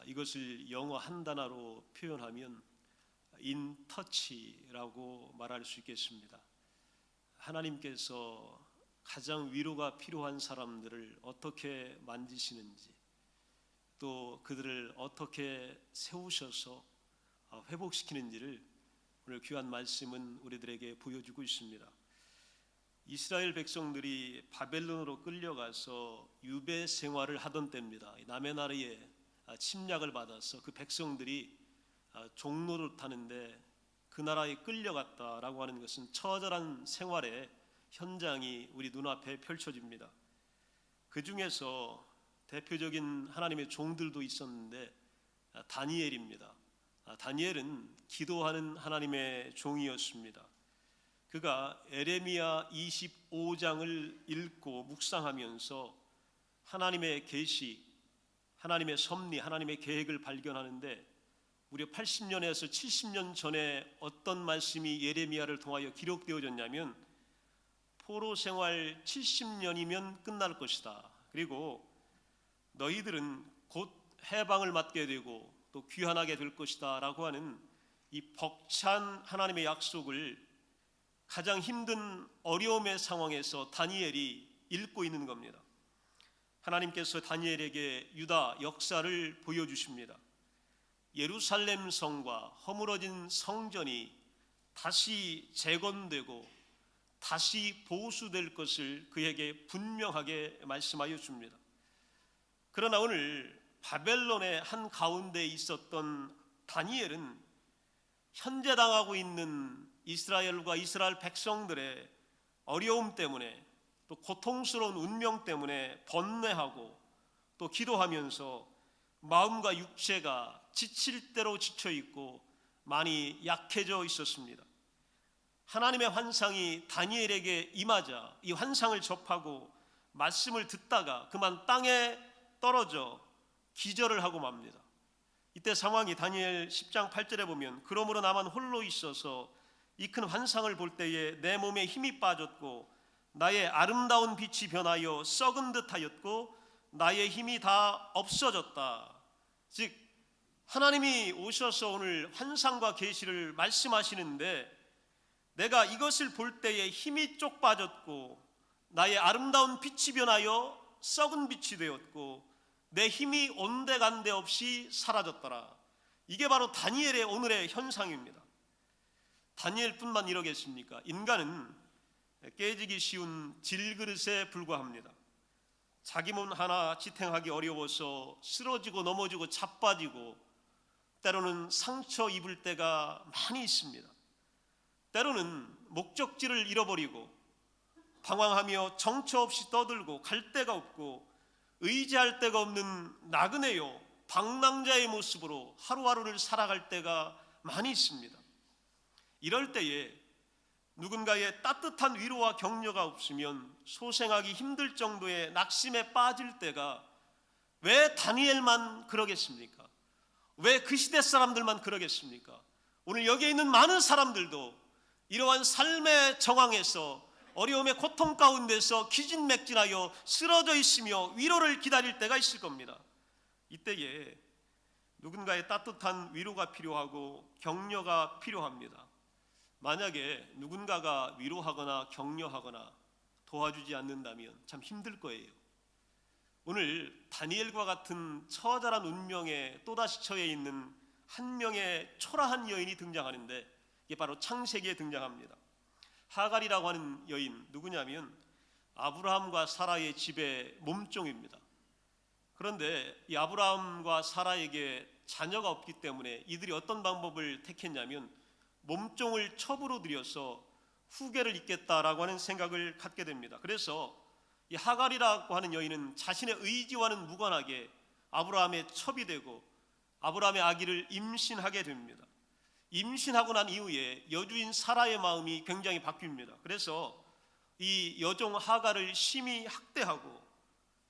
이것을 영어 한 단어로 표현하면 인터치라고 말할 수 있겠습니다. 하나님께서 가장 위로가 필요한 사람들을 어떻게 만지시는지, 또 그들을 어떻게 세우셔서 회복시키는지를 오늘 귀한 말씀은 우리들에게 보여주고 있습니다. 이스라엘 백성들이 바벨론으로 끌려가서 유배 생활을 하던 때입니다. 남의 나라에 침략을 받아서 그 백성들이 종노릇하는데 그 나라에 끌려갔다라고 하는 것은 처절한 생활의 현장이 우리 눈앞에 펼쳐집니다. 그 중에서 대표적인 하나님의 종들도 있었는데 다니엘입니다. 다니엘은 기도하는 하나님의 종이었습니다. 그가 에레미야 25장을 읽고 묵상하면서 하나님의 계시, 하나님의 섭리, 하나님의 계획을 발견하는데 무려 80년에서 70년 전에 어떤 말씀이 예레미야를 통하여 기록되어졌냐면 포로 생활 70년이면 끝날 것이다. 그리고 너희들은 곧 해방을 맞게 되고 또 귀환하게 될 것이다 라고 하는 이 벅찬 하나님의 약속을 가장 힘든 어려움의 상황에서 다니엘이 읽고 있는 겁니다. 하나님께서 다니엘에게 유다 역사를 보여주십니다. 예루살렘 성과 허물어진 성전이 다시 재건되고 다시 보수될 것을 그에게 분명하게 말씀하여 줍니다. 그러나 오늘 바벨론의 한 가운데 있었던 다니엘은 현재 당하고 있는 이스라엘과 이스라엘 백성들의 어려움 때문에 또 고통스러운 운명 때문에 번뇌하고 또 기도하면서 마음과 육체가 지칠 대로 지쳐 있고 많이 약해져 있었습니다. 하나님의 환상이 다니엘에게 임하자 이 환상을 접하고 말씀을 듣다가 그만 땅에 떨어져 기절을 하고 맙니다. 이때 상황이 다니엘 10장 8절에 보면 그러므로 나만 홀로 있어서 이 큰 환상을 볼 때에 내 몸에 힘이 빠졌고 나의 아름다운 빛이 변하여 썩은 듯하였고 나의 힘이 다 없어졌다. 즉 하나님이 오셔서 오늘 환상과 계시를 말씀하시는데 내가 이것을 볼 때에 힘이 쪽 빠졌고 나의 아름다운 빛이 변하여 썩은 빛이 되었고 내 힘이 온데간데 없이 사라졌더라. 이게 바로 다니엘의 오늘의 현상입니다. 다니엘뿐만 이러겠습니까? 인간은 깨지기 쉬운 질그릇에 불과합니다. 자기 몸 하나 지탱하기 어려워서 쓰러지고 넘어지고 자빠지고 때로는 상처 입을 때가 많이 있습니다. 때로는 목적지를 잃어버리고 방황하며 정처 없이 떠들고 갈 데가 없고 의지할 데가 없는 나그네요 방랑자의 모습으로 하루하루를 살아갈 때가 많이 있습니다. 이럴 때에 누군가의 따뜻한 위로와 격려가 없으면 소생하기 힘들 정도의 낙심에 빠질 때가 왜 다니엘만 그러겠습니까? 왜 그 시대 사람들만 그러겠습니까? 오늘 여기에 있는 많은 사람들도 이러한 삶의 정황에서 어려움의 고통 가운데서 기진맥진하여 쓰러져 있으며 위로를 기다릴 때가 있을 겁니다. 이때에 누군가의 따뜻한 위로가 필요하고 격려가 필요합니다. 만약에 누군가가 위로하거나 격려하거나 도와주지 않는다면 참 힘들 거예요. 오늘 다니엘과 같은 처절한 운명에 또다시 처해 있는 한 명의 초라한 여인이 등장하는데 이게 바로 창세기에 등장합니다. 하갈이라고 하는 여인 누구냐면 아브라함과 사라의 집의 몸종입니다. 그런데 이 아브라함과 사라에게 자녀가 없기 때문에 이들이 어떤 방법을 택했냐면 몸종을 첩으로 들여서 후계를 잇겠다라고 하는 생각을 갖게 됩니다. 그래서 이 하갈이라고 하는 여인은 자신의 의지와는 무관하게 아브라함의 첩이 되고 아브라함의 아기를 임신하게 됩니다. 임신하고 난 이후에 여주인 사라의 마음이 굉장히 바뀝니다. 그래서 이 여종 하갈을 심히 학대하고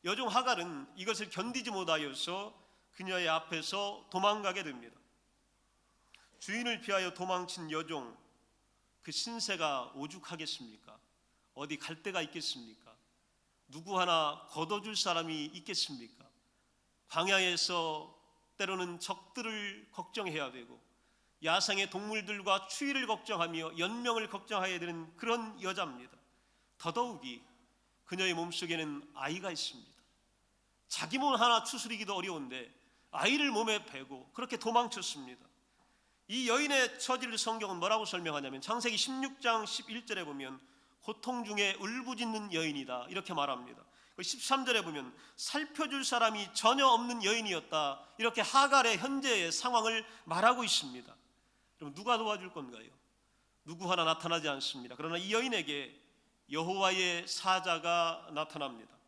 여종 하갈은 이것을 견디지 못하여서 그녀의 앞에서 도망가게 됩니다. 주인을 피하여 도망친 여종, 그 신세가 오죽하겠습니까? 어디 갈 데가 있겠습니까? 누구 하나 걷어줄 사람이 있겠습니까? 광야에서 때로는 적들을 걱정해야 되고 야생의 동물들과 추위를 걱정하며 연명을 걱정해야 되는 그런 여자입니다. 더더욱이 그녀의 몸속에는 아이가 있습니다. 자기 몸 하나 추스리기도 어려운데 아이를 몸에 베고 그렇게 도망쳤습니다. 이 여인의 처지를 성경은 뭐라고 설명하냐면 창세기 16장 11절에 보면 고통 중에 울부짖는 여인이다 이렇게 말합니다. 13절에 보면 살펴줄 사람이 전혀 없는 여인이었다 이렇게 하갈의 현재의 상황을 말하고 있습니다. 그럼 누가 도와줄 건가요? 누구 하나 나타나지 않습니다. 그러나 이 여인에게 여호와의 사자가 나타납니다.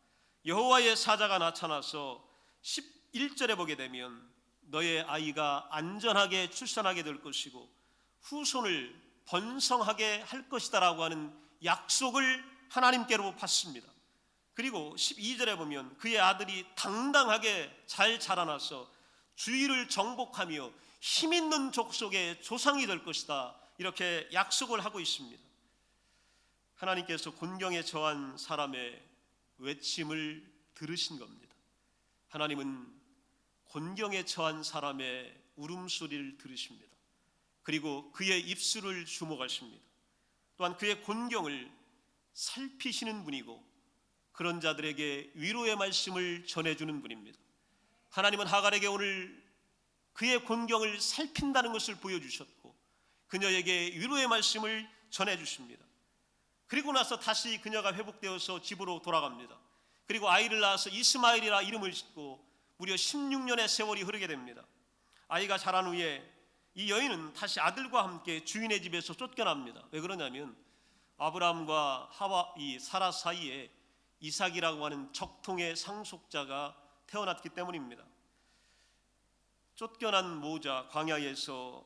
여호와의 사자가 나타나서 11절에 보게 되면 너의 아이가 안전하게 출산하게 될 것이고 후손을 번성하게 할 것이다 라고 하는 약속을 하나님께로 받습니다. 그리고 12절에 보면 그의 아들이 당당하게 잘 자라나서 주위를 정복하며 힘있는 족속의 조상이 될 것이다 이렇게 약속을 하고 있습니다. 하나님께서 곤경에 처한 사람의 외침을 들으신 겁니다. 하나님은 곤경에 처한 사람의 울음소리를 들으십니다. 그리고 그의 입술을 주목하십니다. 또한 그의 곤경을 살피시는 분이고 그런 자들에게 위로의 말씀을 전해주는 분입니다. 하나님은 하갈에게 오늘 그의 곤경을 살핀다는 것을 보여주셨고 그녀에게 위로의 말씀을 전해주십니다. 그리고 나서 다시 그녀가 회복되어서 집으로 돌아갑니다. 그리고 아이를 낳아서 이스마엘이라 이름을 짓고 무려 16년의 세월이 흐르게 됩니다. 아이가 자란 후에 이 여인은 다시 아들과 함께 주인의 집에서 쫓겨납니다. 왜 그러냐면 아브라함과 사라 사이에 이삭이라고 하는 적통의 상속자가 태어났기 때문입니다. 쫓겨난 모자 광야에서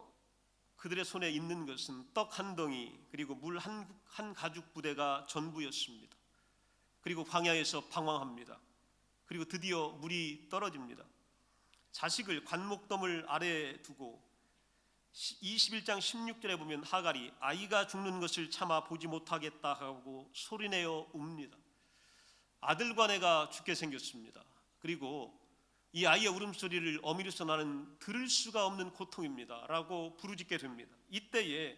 그들의 손에 있는 것은 떡 한 덩이 그리고 물 한 가죽 부대가 전부였습니다. 그리고 광야에서 방황합니다. 그리고 드디어 물이 떨어집니다. 자식을 관목덤을 아래에 두고 21장 16절에 보면 하갈이 아이가 죽는 것을 참아 보지 못하겠다 하고 소리내어 웁니다. 아들과 내가 죽게 생겼습니다. 그리고 이 아이의 울음소리를 어미로서 나는 들을 수가 없는 고통입니다 라고 부르짖게 됩니다. 이때에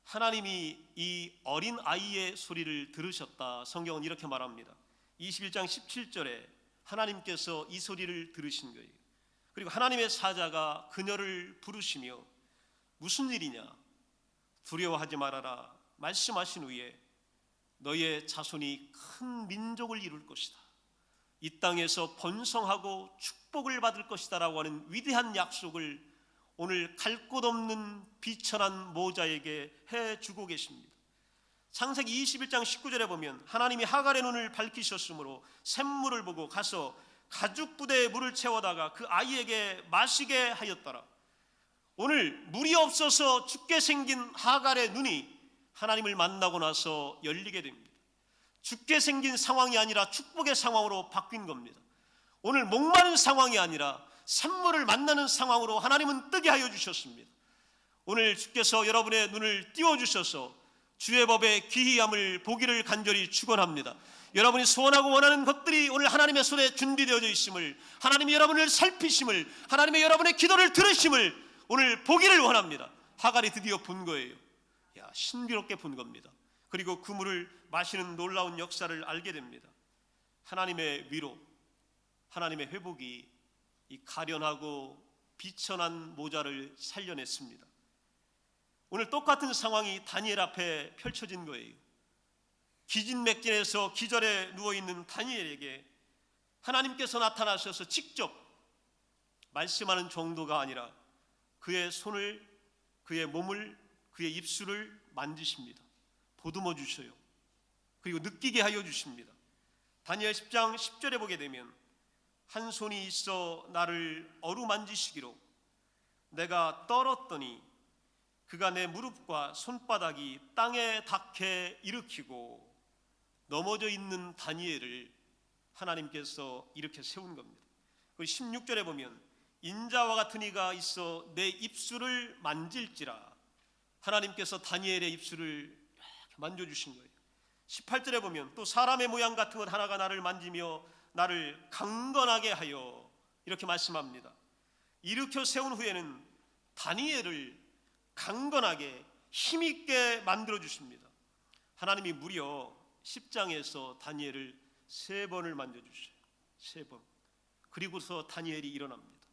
하나님이 이 어린 아이의 소리를 들으셨다. 성경은 이렇게 말합니다. 21장 17절에 하나님께서 이 소리를 들으신 거예요. 그리고 하나님의 사자가 그녀를 부르시며 무슨 일이냐 두려워하지 말아라 말씀하신 후에 너의 자손이 큰 민족을 이룰 것이다. 이 땅에서 번성하고 축복을 받을 것이다 라고 하는 위대한 약속을 오늘 갈 곳 없는 비천한 모자에게 해주고 계십니다. 창세기 21장 19절에 보면 하나님이 하갈의 눈을 밝히셨으므로 샘물을 보고 가서 가죽 부대에 물을 채워다가 그 아이에게 마시게 하였더라. 오늘 물이 없어서 죽게 생긴 하갈의 눈이 하나님을 만나고 나서 열리게 됩니다. 죽게 생긴 상황이 아니라 축복의 상황으로 바뀐 겁니다. 오늘 목마른 상황이 아니라 샘물을 만나는 상황으로 하나님은 뜨게 하여 주셨습니다. 오늘 주께서 여러분의 눈을 띄워주셔서 주의 법의 귀희함을 보기를 간절히 축원합니다. 여러분이 소원하고 원하는 것들이 오늘 하나님의 손에 준비되어져 있음을, 하나님이 여러분을 살피심을, 하나님의 여러분의 기도를 들으심을 오늘 보기를 원합니다. 하갈이 드디어 본 거예요. 신비롭게 본 겁니다. 그리고 그 물을 마시는 놀라운 역사를 알게 됩니다. 하나님의 위로, 하나님의 회복이 이 가련하고 비천한 모자를 살려냈습니다. 오늘 똑같은 상황이 다니엘 앞에 펼쳐진 거예요. 기진맥진해서 기절에 누워있는 다니엘에게 하나님께서 나타나셔서 직접 말씀하는 정도가 아니라 그의 손을, 그의 몸을, 그의 입술을 만지십니다. 보듬어 주셔요. 그리고 느끼게 하여 주십니다. 다니엘 10장 10절에 보게 되면 한 손이 있어 나를 어루만지시기로 내가 떨었더니 그가 내 무릎과 손바닥이 땅에 닿게 일으키고 넘어져 있는 다니엘을 하나님께서 이렇게 세운 겁니다. 그리고 16절에 보면 인자와 같은 이가 있어 내 입술을 만질지라 하나님께서 다니엘의 입술을 이렇게 만져주신 거예요. 18절에 보면 또 사람의 모양 같은 것 하나가 나를 만지며 나를 강건하게 하여 이렇게 말씀합니다. 일으켜 세운 후에는 다니엘을 강건하게 힘있게 만들어 주십니다. 하나님이 무려 10장에서 다니엘을 3번을 만져주셔요. 3번. 그리고서 다니엘이 일어납니다.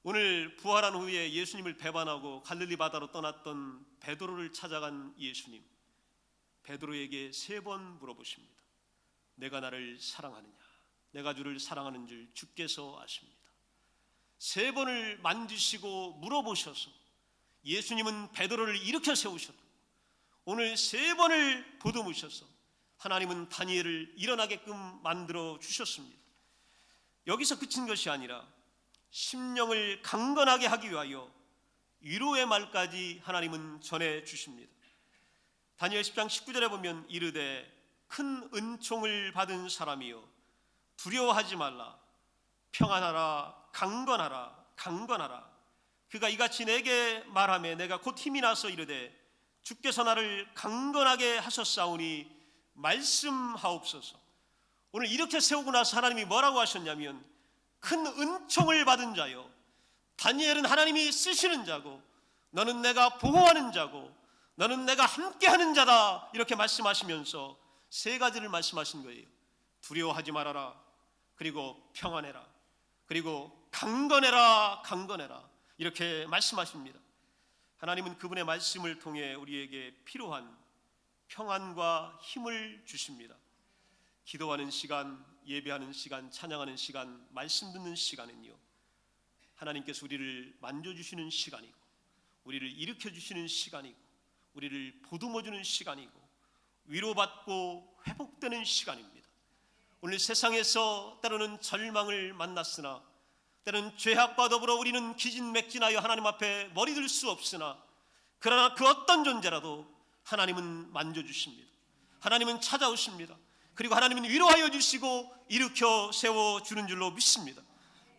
오늘 부활한 후에 예수님을 배반하고 갈릴리 바다로 떠났던 베드로를 찾아간 예수님, 베드로에게 3번 물어보십니다. 내가 나를 사랑하느냐? 내가 주를 사랑하는 줄 주께서 아십니다. 3번을 만지시고 물어보셔서 예수님은 베드로를 일으켜 세우셨고, 오늘 3번을 보듬으셔서 하나님은 다니엘을 일어나게끔 만들어 주셨습니다. 여기서 그친 것이 아니라 심령을 강건하게 하기 위하여 위로의 말까지 하나님은 전해 주십니다. 다니엘 10장 19절에 보면 이르되 큰 은총을 받은 사람이여 두려워하지 말라. 평안하라. 강건하라. 강건하라. 그가 이같이 내게 말하며 내가 곧 힘이 나서 이르되 주께서 나를 강건하게 하셨사오니 말씀하옵소서. 오늘 이렇게 세우고 나서 하나님이 뭐라고 하셨냐면 큰 은총을 받은 자요, 다니엘은 하나님이 쓰시는 자고 너는 내가 보호하는 자고 너는 내가 함께하는 자다, 이렇게 말씀하시면서 3가지를 말씀하신 거예요. 두려워하지 말아라, 그리고 평안해라, 그리고 강건해라. 강건해라, 이렇게 말씀하십니다. 하나님은 그분의 말씀을 통해 우리에게 필요한 평안과 힘을 주십니다. 기도하는 시간, 예배하는 시간, 찬양하는 시간, 말씀 듣는 시간은요, 하나님께서 우리를 만져주시는 시간이고 우리를 일으켜주시는 시간이고 우리를 보듬어주는 시간이고 위로받고 회복되는 시간입니다. 오늘 세상에서 때로는 절망을 만났으나 때로는 죄악과 더불어 우리는 기진맥진하여 하나님 앞에 머리 들 수 없으나, 그러나 그 어떤 존재라도 하나님은 만져주십니다. 하나님은 찾아오십니다. 그리고 하나님은 위로하여 주시고 일으켜 세워주는 줄로 믿습니다.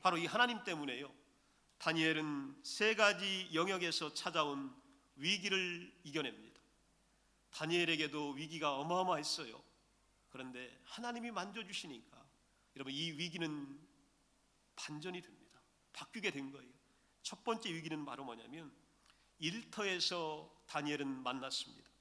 바로 이 하나님 때문에요, 다니엘은 3가지 영역에서 찾아온 위기를 이겨냅니다. 다니엘에게도 위기가 어마어마했어요. 그런데 하나님이 만져주시니까 여러분, 이 위기는 반전이 됩니다. 바뀌게 된 거예요. 첫 번째 위기는 바로 뭐냐면 일터에서 다니엘은 만났습니다.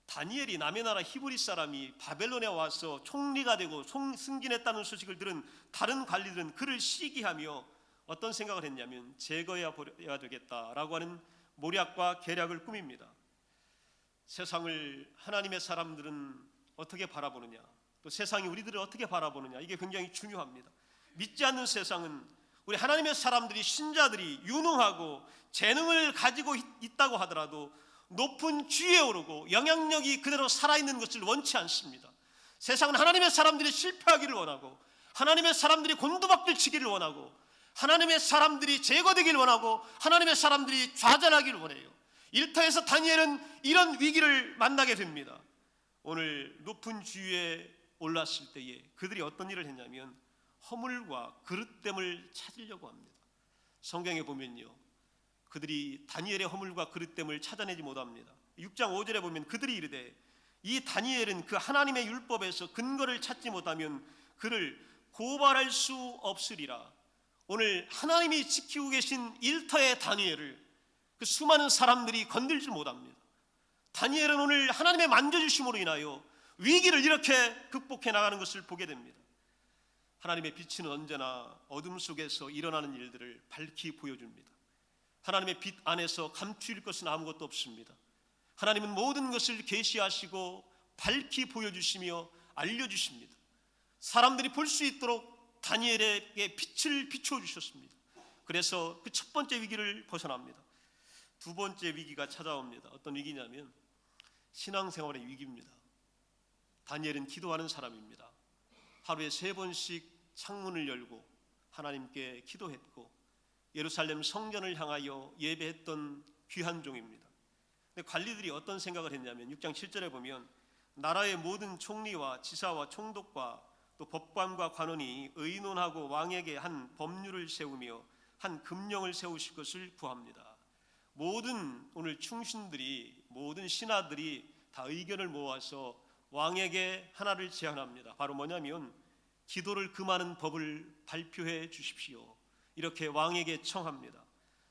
다니엘이 남의 나라 히브리 사람이 바벨론에 와서 총리가 되고 승진했다는 소식을 들은 다른 관리들은 그를 시기하며 어떤 생각을 했냐면 제거해야 되겠다라고 하는 모략과 계략을 꾸밉니다. 세상을 하나님의 사람들은 어떻게 바라보느냐, 또 세상이 우리들을 어떻게 바라보느냐, 이게 굉장히 중요합니다. 믿지 않는 세상은 우리 하나님의 사람들이, 신자들이 유능하고 재능을 가지고 있다고 하더라도 높은 지위에 오르고 영향력이 그대로 살아있는 것을 원치 않습니다. 세상은 하나님의 사람들이 실패하기를 원하고 하나님의 사람들이 곤두박질 치기를 원하고 하나님의 사람들이 제거되기를 원하고 하나님의 사람들이 좌절하기를 원해요. 일터에서 다니엘은 이런 위기를 만나게 됩니다. 오늘 높은 지위에 올랐을 때에 그들이 어떤 일을 했냐면 허물과 그릇됨을 찾으려고 합니다. 성경에 보면요, 그들이 다니엘의 허물과 그릇됨을 찾아내지 못합니다. 6장 5절에 보면 그들이 이르되 이 다니엘은 그 하나님의 율법에서 근거를 찾지 못하면 그를 고발할 수 없으리라. 오늘 하나님이 지키고 계신 일터의 다니엘을 그 수많은 사람들이 건들지 못합니다. 다니엘은 오늘 하나님의 만져주심으로 인하여 위기를 이렇게 극복해 나가는 것을 보게 됩니다. 하나님의 빛은 언제나 어둠 속에서 일어나는 일들을 밝히 보여줍니다. 하나님의 빛 안에서 감추일 것은 아무것도 없습니다. 하나님은 모든 것을 계시하시고 밝히 보여주시며 알려주십니다. 사람들이 볼 수 있도록 다니엘에게 빛을 비추어 주셨습니다. 그래서 그 첫 번째 위기를 벗어납니다. 두 번째 위기가 찾아옵니다. 어떤 위기냐면 신앙생활의 위기입니다. 다니엘은 기도하는 사람입니다. 하루에 3번씩 창문을 열고 하나님께 기도했고 예루살렘 성전을 향하여 예배했던 귀한 종입니다. 근데 관리들이 어떤 생각을 했냐면 6장 7절에 보면 나라의 모든 총리와 지사와 총독과 또 법관과 관원이 의논하고 왕에게 한 법률을 세우며 한 금령을 세우실 것을 구합니다. 모든 오늘 충신들이, 모든 신하들이 다 의견을 모아서 왕에게 하나를 제안합니다. 바로 뭐냐면 기도를 금하는 법을 발표해 주십시오. 이렇게 왕에게 청합니다.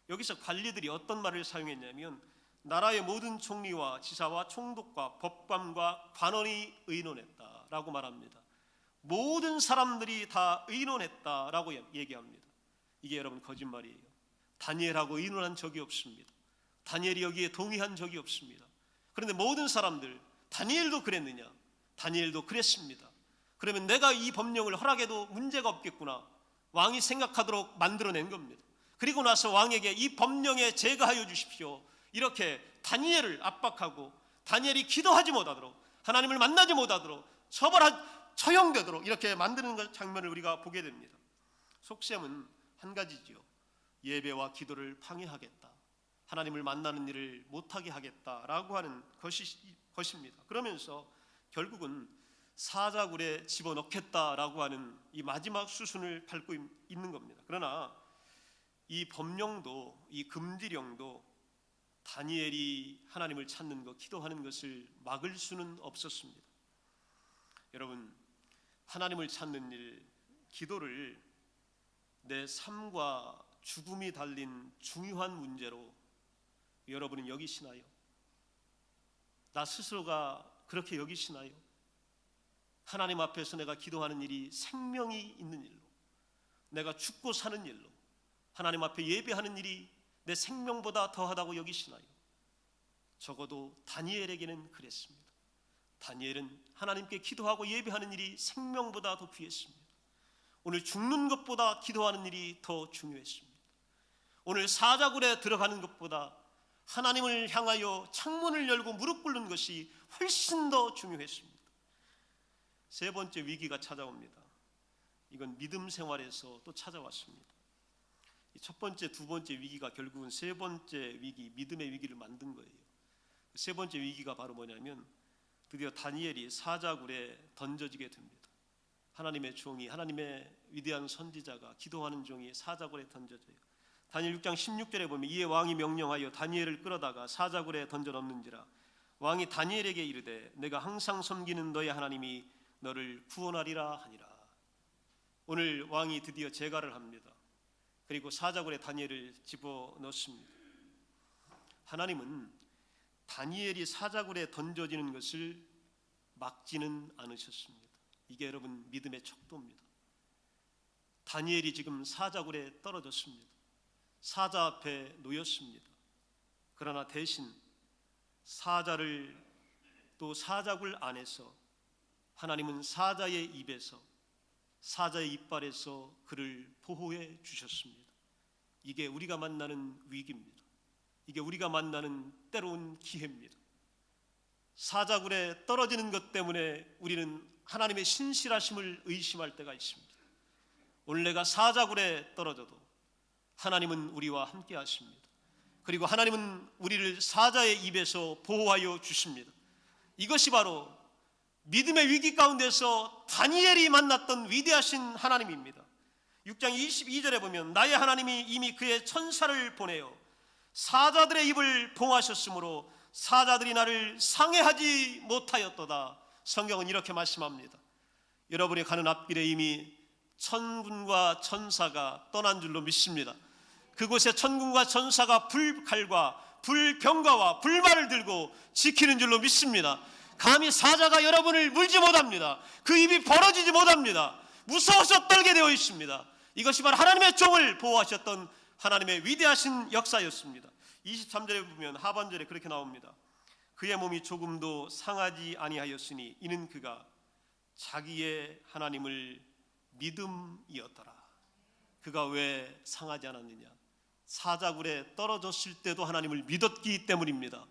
여기서 관리들이 어떤 말을 사용했냐면 나라의 모든 총리와 지사와 총독과 법관과 관원이 의논했다라고 말합니다. 모든 사람들이 다 의논했다라고 얘기합니다. 이게 여러분 거짓말이에요. 다니엘하고 의논한 적이 없습니다. 다니엘이 여기에 동의한 적이 없습니다. 그런데 모든 사람들, 다니엘도 그랬느냐? 다니엘도 그랬습니다. 그러면 내가 이 법령을 허락해도 문제가 없겠구나, 왕이 생각하도록 만들어낸 겁니다. 그리고 나서 왕에게 이 법령에 제거하여 주십시오, 이렇게 다니엘을 압박하고 다니엘이 기도하지 못하도록, 하나님을 만나지 못하도록, 처형되도록 이렇게 만드는 장면을 우리가 보게 됩니다. 속셈은 한 가지지요. 예배와 기도를 방해하겠다, 하나님을 만나는 일을 못하게 하겠다라고 하는 것입니다. 그러면서 결국은 사자굴에 집어넣겠다라고 하는 이 마지막 수순을 밟고 있는 겁니다. 그러나 이 법령도, 이 금지령도 다니엘이 하나님을 찾는 것, 기도하는 것을 막을 수는 없었습니다. 여러분, 하나님을 찾는 일, 기도를 내 삶과 죽음이 달린 중요한 문제로 여러분은 여기시나요? 나 스스로가 그렇게 여기시나요? 하나님 앞에서 내가 기도하는 일이 생명이 있는 일로, 내가 죽고 사는 일로, 하나님 앞에 예배하는 일이 내 생명보다 더하다고 여기시나요? 적어도 다니엘에게는 그랬습니다. 다니엘은 하나님께 기도하고 예배하는 일이 생명보다 더 귀했습니다. 오늘 죽는 것보다 기도하는 일이 더 중요했습니다. 오늘 사자굴에 들어가는 것보다 하나님을 향하여 창문을 열고 무릎 꿇는 것이 훨씬 더 중요했습니다. 세 번째 위기가 찾아옵니다. 이건 믿음 생활에서 또 찾아왔습니다. 첫 번째, 두 번째 위기가 결국은 세 번째 위기, 믿음의 위기를 만든 거예요. 세 번째 위기가 바로 뭐냐면 드디어 다니엘이 사자굴에 던져지게 됩니다. 하나님의 종이, 하나님의 위대한 선지자가, 기도하는 종이 사자굴에 던져져요. 다니엘 6장 16절에 보면 이에 왕이 명령하여 다니엘을 끌어다가 사자굴에 던져 넣는지라. 왕이 다니엘에게 이르되 내가 항상 섬기는 너의 하나님이 너를 구원하리라 하니라. 오늘 왕이 드디어 재가를 합니다. 그리고 사자굴에 다니엘을 집어넣습니다. 하나님은 다니엘이 사자굴에 던져지는 것을 막지는 않으셨습니다. 이게 여러분 믿음의 척도입니다. 다니엘이 지금 사자굴에 떨어졌습니다. 사자 앞에 놓였습니다. 그러나 대신 사자를, 또 사자굴 안에서 하나님은 사자의 입에서, 사자의 이빨에서 그를 보호해 주셨습니다. 이게 우리가 만나는 위기입니다. 이게 우리가 만나는 때로운 기회입니다. 사자굴에 떨어지는 것 때문에 우리는 하나님의 신실하심을 의심할 때가 있습니다. 오늘 내가 사자굴에 떨어져도 하나님은 우리와 함께 하십니다. 그리고 하나님은 우리를 사자의 입에서 보호하여 주십니다. 이것이 바로 믿음의 위기 가운데서 다니엘이 만났던 위대하신 하나님입니다. 6장 22절에 보면 나의 하나님이 이미 그의 천사를 보내어 사자들의 입을 봉하셨으므로 사자들이 나를 상해하지 못하였도다. 성경은 이렇게 말씀합니다. 여러분이 가는 앞길에 이미 천군과 천사가 떠난 줄로 믿습니다. 그곳에 천군과 천사가 불칼과 불병과와 불말을 들고 지키는 줄로 믿습니다. 감히 사자가 여러분을 물지 못합니다. 그 입이 벌어지지 못합니다. 무서워서 떨게 되어 있습니다. 이것이 바로 하나님의 종을 보호하셨던 하나님의 위대하신 역사였습니다. 23절에 보면 하반절에 그렇게 나옵니다. 그의 몸이 조금도 상하지 아니하였으니 이는 그가 자기의 하나님을 믿음이었더라. 그가 왜 상하지 않았느냐? 사자굴에 떨어졌을 때도 하나님을 믿었기 때문입니다.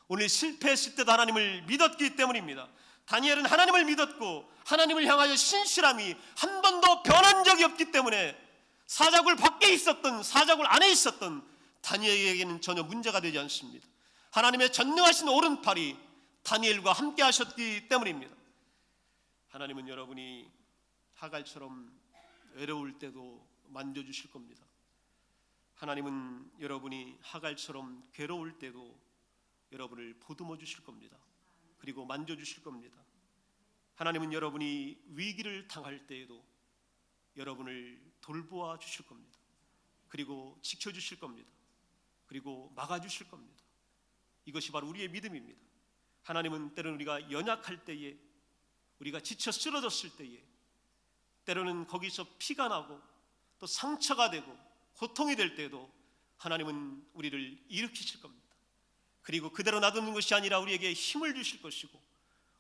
오늘 실패했을 때도 하나님을 믿었기 때문입니다. 다니엘은 하나님을 믿었고 하나님을 향하여 신실함이 한 번도 변한 적이 없기 때문에 사자굴 밖에 있었던, 사자굴 안에 있었던 다니엘에게는 전혀 문제가 되지 않습니다. 하나님의 전능하신 오른팔이 다니엘과 함께 하셨기 때문입니다. 하나님은 여러분이 하갈처럼 외로울 때도 만져주실 겁니다. 하나님은 여러분이 하갈처럼 괴로울 때도 여러분을 보듬어 주실 겁니다. 그리고 만져주실 겁니다. 하나님은 여러분이 위기를 당할 때에도 여러분을 돌보아 주실 겁니다. 그리고 지켜주실 겁니다. 그리고 막아주실 겁니다. 이것이 바로 우리의 믿음입니다. 하나님은 때로는 우리가 연약할 때에, 우리가 지쳐 쓰러졌을 때에, 때로는 거기서 피가 나고 또 상처가 되고 고통이 될 때에도 하나님은 우리를 일으키실 겁니다. 그리고 그대로 놔두는 것이 아니라 우리에게 힘을 주실 것이고,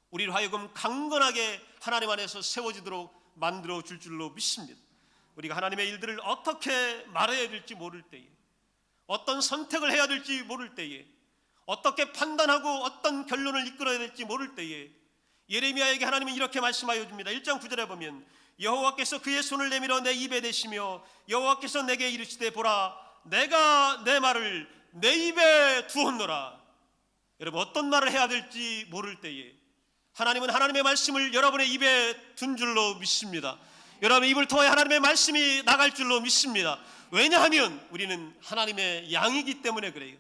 우리를 하여금 강건하게 하나님 안에서 세워지도록 만들어 줄 줄로 믿습니다. 우리가 하나님의 일들을 어떻게 말해야 될지 모를 때에, 어떤 선택을 해야 될지 모를 때에, 어떻게 판단하고 어떤 결론을 이끌어야 될지 모를 때에 예레미야에게 하나님은 이렇게 말씀하여 줍니다. 1장 9절에 보면 여호와께서 그의 손을 내밀어 내 입에 대시며 여호와께서 내게 이르시되 보라 내가 내 말을 내 입에 두었노라. 여러분, 어떤 말을 해야 될지 모를 때에 하나님은 하나님의 말씀을 여러분의 입에 둔 줄로 믿습니다. 여러분의 입을 통해 하나님의 말씀이 나갈 줄로 믿습니다. 왜냐하면 우리는 하나님의 양이기 때문에 그래요.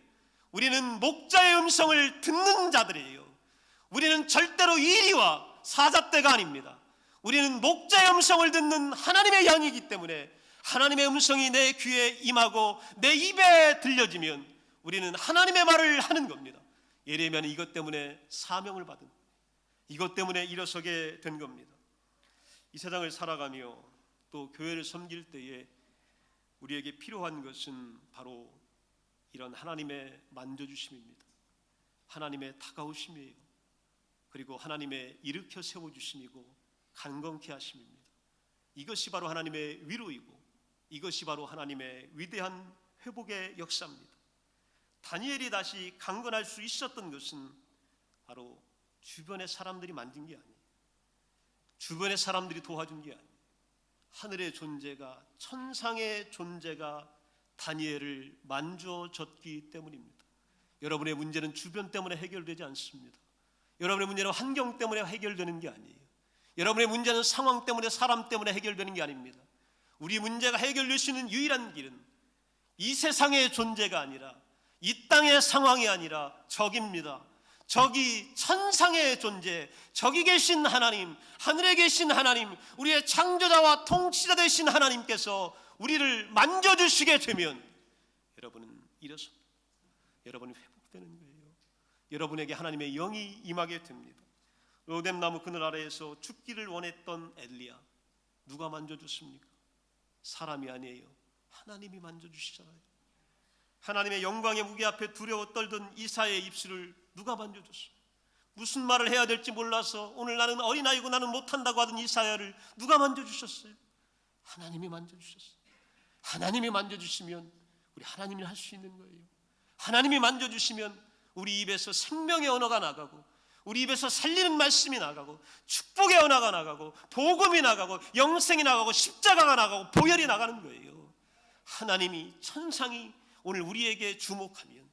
우리는 목자의 음성을 듣는 자들이에요. 우리는 절대로 이리와 사잣대가 아닙니다. 우리는 목자의 음성을 듣는 하나님의 양이기 때문에 하나님의 음성이 내 귀에 임하고 내 입에 들려지면 우리는 하나님의 말을 하는 겁니다. 예레미야는 이것 때문에 사명을 받은, 이것 때문에 일어서게 된 겁니다. 이 세상을 살아가며 또 교회를 섬길 때에 우리에게 필요한 것은 바로 이런 하나님의 만져주심입니다. 하나님의 다가오심이에요. 그리고 하나님의 일으켜 세워주심이고 강건케 하심입니다. 이것이 바로 하나님의 위로이고 이것이 바로 하나님의 위대한 회복의 역사입니다. 다니엘이 다시 강건할 수 있었던 것은 바로 주변의 사람들이 만진 게 아니에요. 주변의 사람들이 도와준 게 아니에요. 하늘의 존재가, 천상의 존재가 다니엘을 만져줬기 때문입니다. 여러분의 문제는 주변 때문에 해결되지 않습니다. 여러분의 문제는 환경 때문에 해결되는 게 아니에요. 여러분의 문제는 상황 때문에, 사람 때문에 해결되는 게 아닙니다. 우리 문제가 해결될 수 있는 유일한 길은 이 세상의 존재가 아니라, 이 땅의 상황이 아니라 저기입니다. 저기 천상의 존재, 저기 계신 하나님, 하늘에 계신 하나님, 우리의 창조자와 통치자 되신 하나님께서 우리를 만져주시게 되면 여러분은 일어섭니다. 여러분이 회복되는 거예요. 여러분에게 하나님의 영이 임하게 됩니다. 로뎀나무 그늘 아래에서 죽기를 원했던 엘리야, 누가 만져줬습니까? 사람이 아니에요. 하나님이 만져주시잖아요. 하나님의 영광의 무게 앞에 두려워 떨던 이사야의 입술을 누가 만져줬어요? 무슨 말을 해야 될지 몰라서 오늘 나는 어린아이고 나는 못한다고 하던 이사야를 누가 만져주셨어요? 하나님이 만져주셨어요. 하나님이 만져주시면 우리 하나님이 할 수 있는 거예요. 하나님이 만져주시면 우리 입에서 생명의 언어가 나가고, 우리 입에서 살리는 말씀이 나가고, 축복의 언어가 나가고, 복음이 나가고, 영생이 나가고, 십자가가 나가고, 보혈이 나가는 거예요. 하나님이, 천상이 오늘 우리에게 주목하면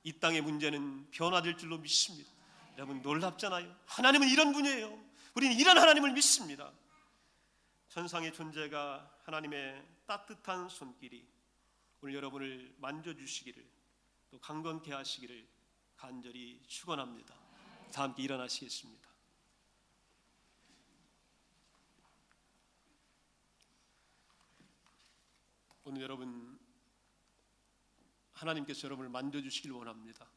이 땅의 문제는 변화될 줄로 믿습니다. 여러분, 놀랍잖아요. 하나님은 이런 분이에요. 우리는 이런 하나님을 믿습니다. 천상의 존재가, 하나님의 따뜻한 손길이 오늘 여러분을 만져주시기를, 또 강건케 하시기를 간절히 축원합니다. 다 함께 일어나시겠습니다. 오늘 여러분, 하나님께서 여러분을 만져주시길 원합니다.